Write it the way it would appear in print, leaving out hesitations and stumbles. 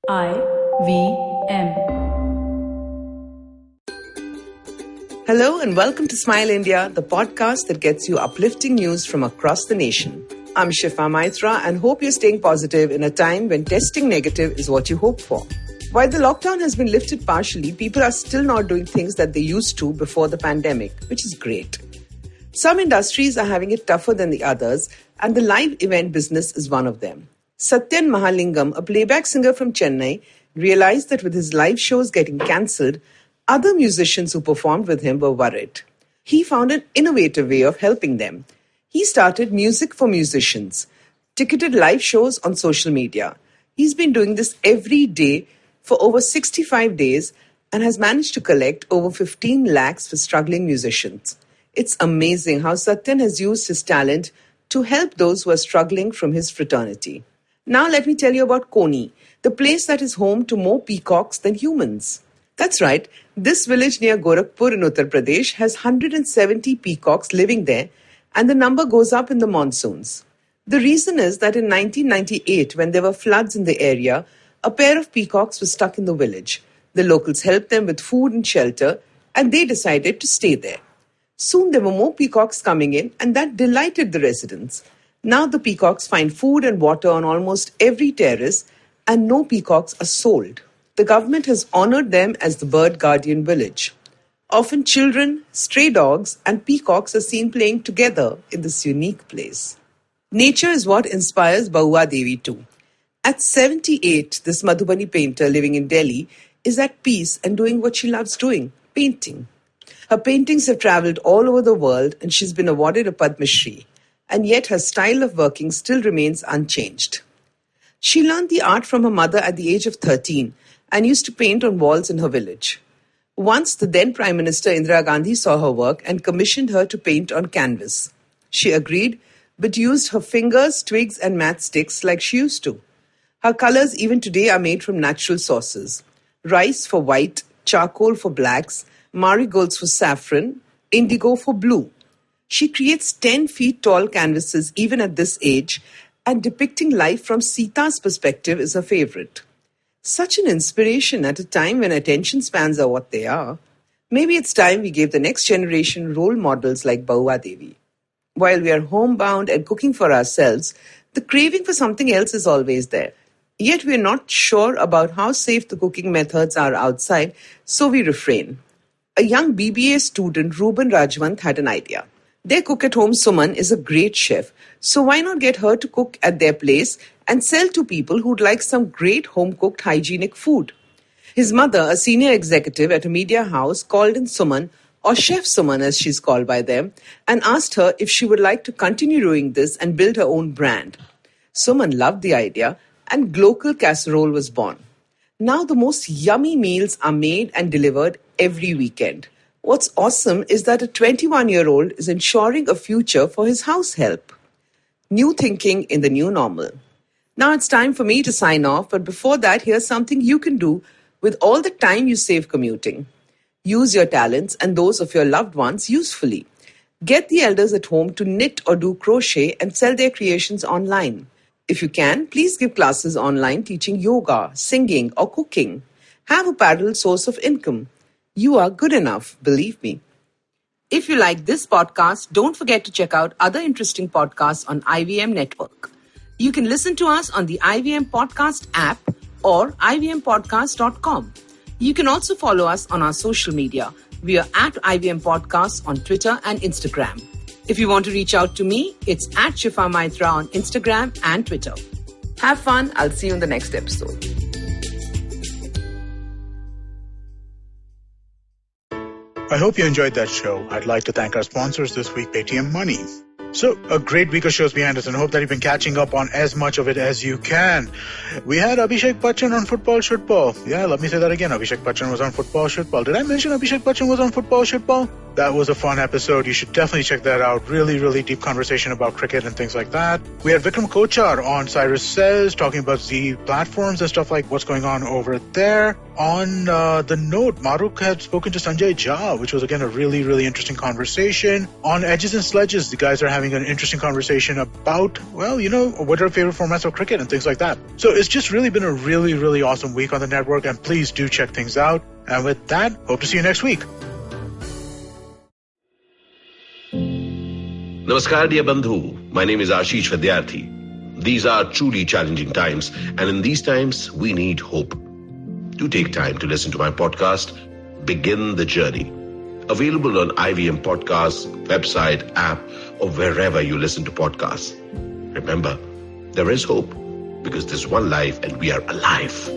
IVM. Hello and welcome to Smile India, the podcast that gets you uplifting news from across the nation. I'm Shifa Maitra and hope you're staying positive in a time when testing negative is what you hope for. While the lockdown has been lifted partially, people are still not doing things that they used to before the pandemic, which is great. Some industries are having it tougher than the others, and the live event business is one of them. Satyan Mahalingam, a playback singer from Chennai, realized that with his live shows getting cancelled, other musicians who performed with him were worried. He found an innovative way of helping them. He started Music for Musicians, ticketed live shows on social media. He's been doing this every day for over 65 days and has managed to collect over 15 lakhs for struggling musicians. It's amazing how Satyan has used his talent to help those who are struggling from his fraternity. Now let me tell you about Koni, the place that is home to more peacocks than humans. That's right, this village near Gorakhpur in Uttar Pradesh has 170 peacocks living there, and the number goes up in the monsoons. The reason is that in 1998, when there were floods in the area, a pair of peacocks was stuck in the village. The locals helped them with food and shelter, and they decided to stay there. Soon there were more peacocks coming in, and that delighted the residents. Now the peacocks find food and water on almost every terrace, and no peacocks are sold. The government has honoured them as the bird guardian village. Often children, stray dogs, and peacocks are seen playing together in this unique place. Nature is what inspires Bahua Devi too. At 78, this Madhubani painter living in Delhi is at peace and doing what she loves doing, painting. Her paintings have travelled all over the world and she's been awarded a Padma Shri. And yet her style of working still remains unchanged. She learned the art from her mother at the age of 13 and used to paint on walls in her village. Once, the then Prime Minister Indira Gandhi saw her work and commissioned her to paint on canvas. She agreed, but used her fingers, twigs and matchsticks like she used to. Her colours even today are made from natural sources. Rice for white, charcoal for blacks, marigolds for saffron, indigo for blue. She creates 10 feet tall canvases even at this age, and depicting life from Sita's perspective is her favourite. Such an inspiration at a time when attention spans are what they are. Maybe it's time we gave the next generation role models like Bahua Devi. While we are homebound and cooking for ourselves, the craving for something else is always there. Yet we are not sure about how safe the cooking methods are outside, so we refrain. A young BBA student, Ruben Rajwant, had an idea. Their cook-at-home Suman is a great chef, so why not get her to cook at their place and sell to people who'd like some great home-cooked hygienic food? His mother, a senior executive at a media house, called in Suman, or Chef Suman as she's called by them, and asked her if she would like to continue doing this and build her own brand. Suman loved the idea, and Glocal Casserole was born. Now the most yummy meals are made and delivered every weekend. What's awesome is that a 21-year-old is ensuring a future for his house help. New thinking in the new normal. Now it's time for me to sign off, but before that, here's something you can do with all the time you save commuting. Use your talents and those of your loved ones usefully. Get the elders at home to knit or do crochet and sell their creations online. If you can, please give classes online teaching yoga, singing, or cooking. Have a parallel source of income. You are good enough, believe me. If you like this podcast, don't forget to check out other interesting podcasts on IVM Network. You can listen to us on the IVM Podcast app or ivmpodcast.com. You can also follow us on our social media. We are at IVM Podcasts on Twitter and Instagram. If you want to reach out to me, it's at Shifa Maitra on Instagram and Twitter. Have fun. I'll see you in the next episode. I hope you enjoyed that show. I'd like to thank our sponsors this week, Paytm Money. So, a great week of shows behind us, and I hope that you've been catching up on as much of it as you can. We had Abhishek Bachchan on Football Shutball. Yeah, let me say that again. Abhishek Bachchan was on Football Shutball. Did I mention Abhishek Bachchan was on Football Shutball? That was a fun episode. You should definitely check that out. Really, really deep conversation about cricket and things like that. We had Vikram Kochar on Cyrus Says talking about the platforms and stuff like what's going on over there. On the note, Maruk had spoken to Sanjay Jha, which was again a really, really interesting conversation. On Edges and Sledges, the guys are having an interesting conversation about, well, what are favorite formats of cricket and things like that. So it's just really been a really, really awesome week on the network, and please do check things out. And with that, hope to see you next week. Namaskar, dear Bandhu. My name is Ashish Vidyarthi. These are truly challenging times, and in these times, we need hope. Do take time to listen to my podcast, Begin the Journey. Available on IVM Podcasts, website, app, or wherever you listen to podcasts. Remember, there is hope because there's one life and we are alive.